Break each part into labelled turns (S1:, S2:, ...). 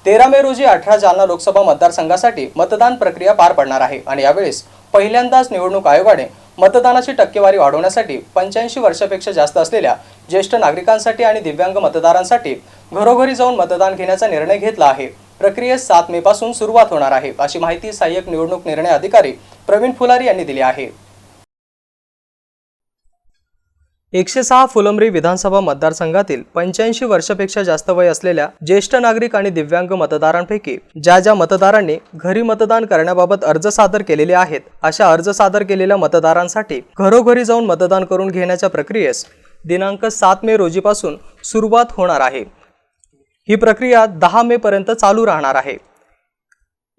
S1: 13 मे रोजी 18 जालना लोकसभा मतदारसंघासाठी मतदान प्रक्रिया पार पडणार आहे आणि यावेळेस पहिल्यांदाच निवडणूक आयोगाने मतदानाची टक्केवारी वाढवण्यासाठी 85 वर्षापेक्षा जास्त असलेल्या ज्येष्ठ नागरिकांसाठी आणि दिव्यांग मतदारांसाठी घरोघरी जाऊन मतदान घेण्याचा निर्णय घेतला आहे। प्रक्रियेस 7 मे पासून सुरुवात होणार आहे, अशी माहिती सहाय्यक निवडणूक निर्णय अधिकारी प्रवीण फुलारी यांनी दिली आहे। 106 फुलंब्री विधानसभा मतदारसंघातील 85 वर्षापेक्षा जास्त वय असलेल्या ज्येष्ठ नागरिक आणि दिव्यांग मतदारांपैकी ज्या मतदारांनी घरी मतदान करण्याबाबत अर्ज सादर केलेले आहेत, अशा अर्ज सादर केलेल्या मतदारांसाठी घरोघरी जाऊन मतदान करून घेण्याच्या प्रक्रियेस दिनांक 7 मे रोजीपासून सुरुवात होणार आहे। ही प्रक्रिया 10 मे पर्यंत चालू राहणार आहे।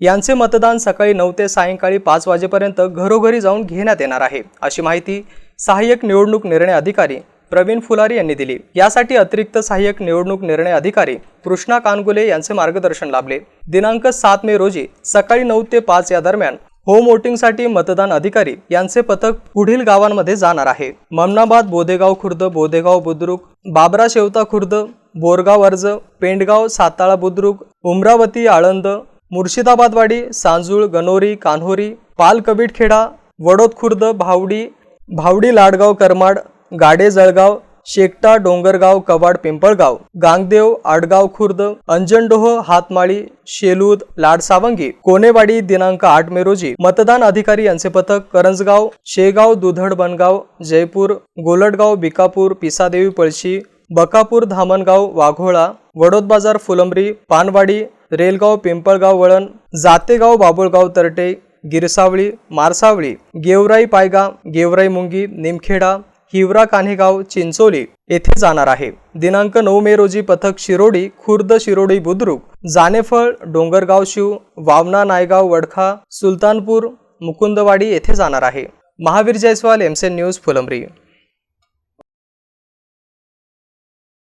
S1: यांचे मतदान सकाळी 9 ते सायंकाळी 5 वाजेपर्यंत घरोघरी जाऊन घेण्यात येणार आहे, अशी माहिती सहाय्यक निवडणूक निर्णय अधिकारी प्रवीण फुलारी यांनी दिली। यासाठी अतिरिक्त सहाय्यक निवडणूक निर्णय अधिकारी कृष्णा कानगुले यांचे मार्गदर्शन लाभले। दिनांक 7 मे रोजी सकाळी 9 ते 5 या दरम्यान होम वोटिंगसाठी मतदान अधिकारी यांचे पथक पुढील गावांमध्ये जाणार आहे। ममनाबाद, बोदेगाव खुर्द, बोदेगाव बुद्रुक, बाबरा शेवता खुर्द, बोरगाव अर्ज, पेंडगाव, साताळा बुद्रुक, उमरावती, आळंद, मुर्शिदाबादवाडी, सांजुळ, गणोरी, कान्होरी, पाल, कबीडखेडा, वडोद खुर्द, भावडी, लाडगाव, करमाड, गाडे, जळगाव, शेकटा, डोंगरगाव, कवाड, पिंपळगाव, गांगदेव, आडगाव खुर्द, अंजनडोह, हातमाळी, शेलूद, लाडसावंगी, कोनेवाडी। दिनांक 8 मे रोजी मतदान अधिकारी यांचे पथक करंजगाव, शेगाव, दुधड, बनगाव, जयपूर, गोलटगाव, बिकापूर, पिसादेवी, पळशी, बकापूर, धामणगाव, वाघोळा, वडोद बाजार, फुलंब्री, पानवाडी, रेलगाव, पिंपळगाव, वळण, जातेगाव, बाबुळगाव, तरटे, गिरसावळी, मारसावळी, गेवराई, पायगाव, गेवराई, मुंगी, निमखेडा, हिवरा, कान्हेगाव, चिंचोली येथे जाणार आहे। दिनांक 9 मे रोजी पथक शिरोडी खुर्द, शिरोडी बुद्रुक, जानेफळ, डोंगरगाव शिव, वावना, नायगाव, वडखा, सुलतानपूर, मुकुंदवाडी येथे जाणार आहे। Mahavir Jaiswal, MCN news, Phulambri.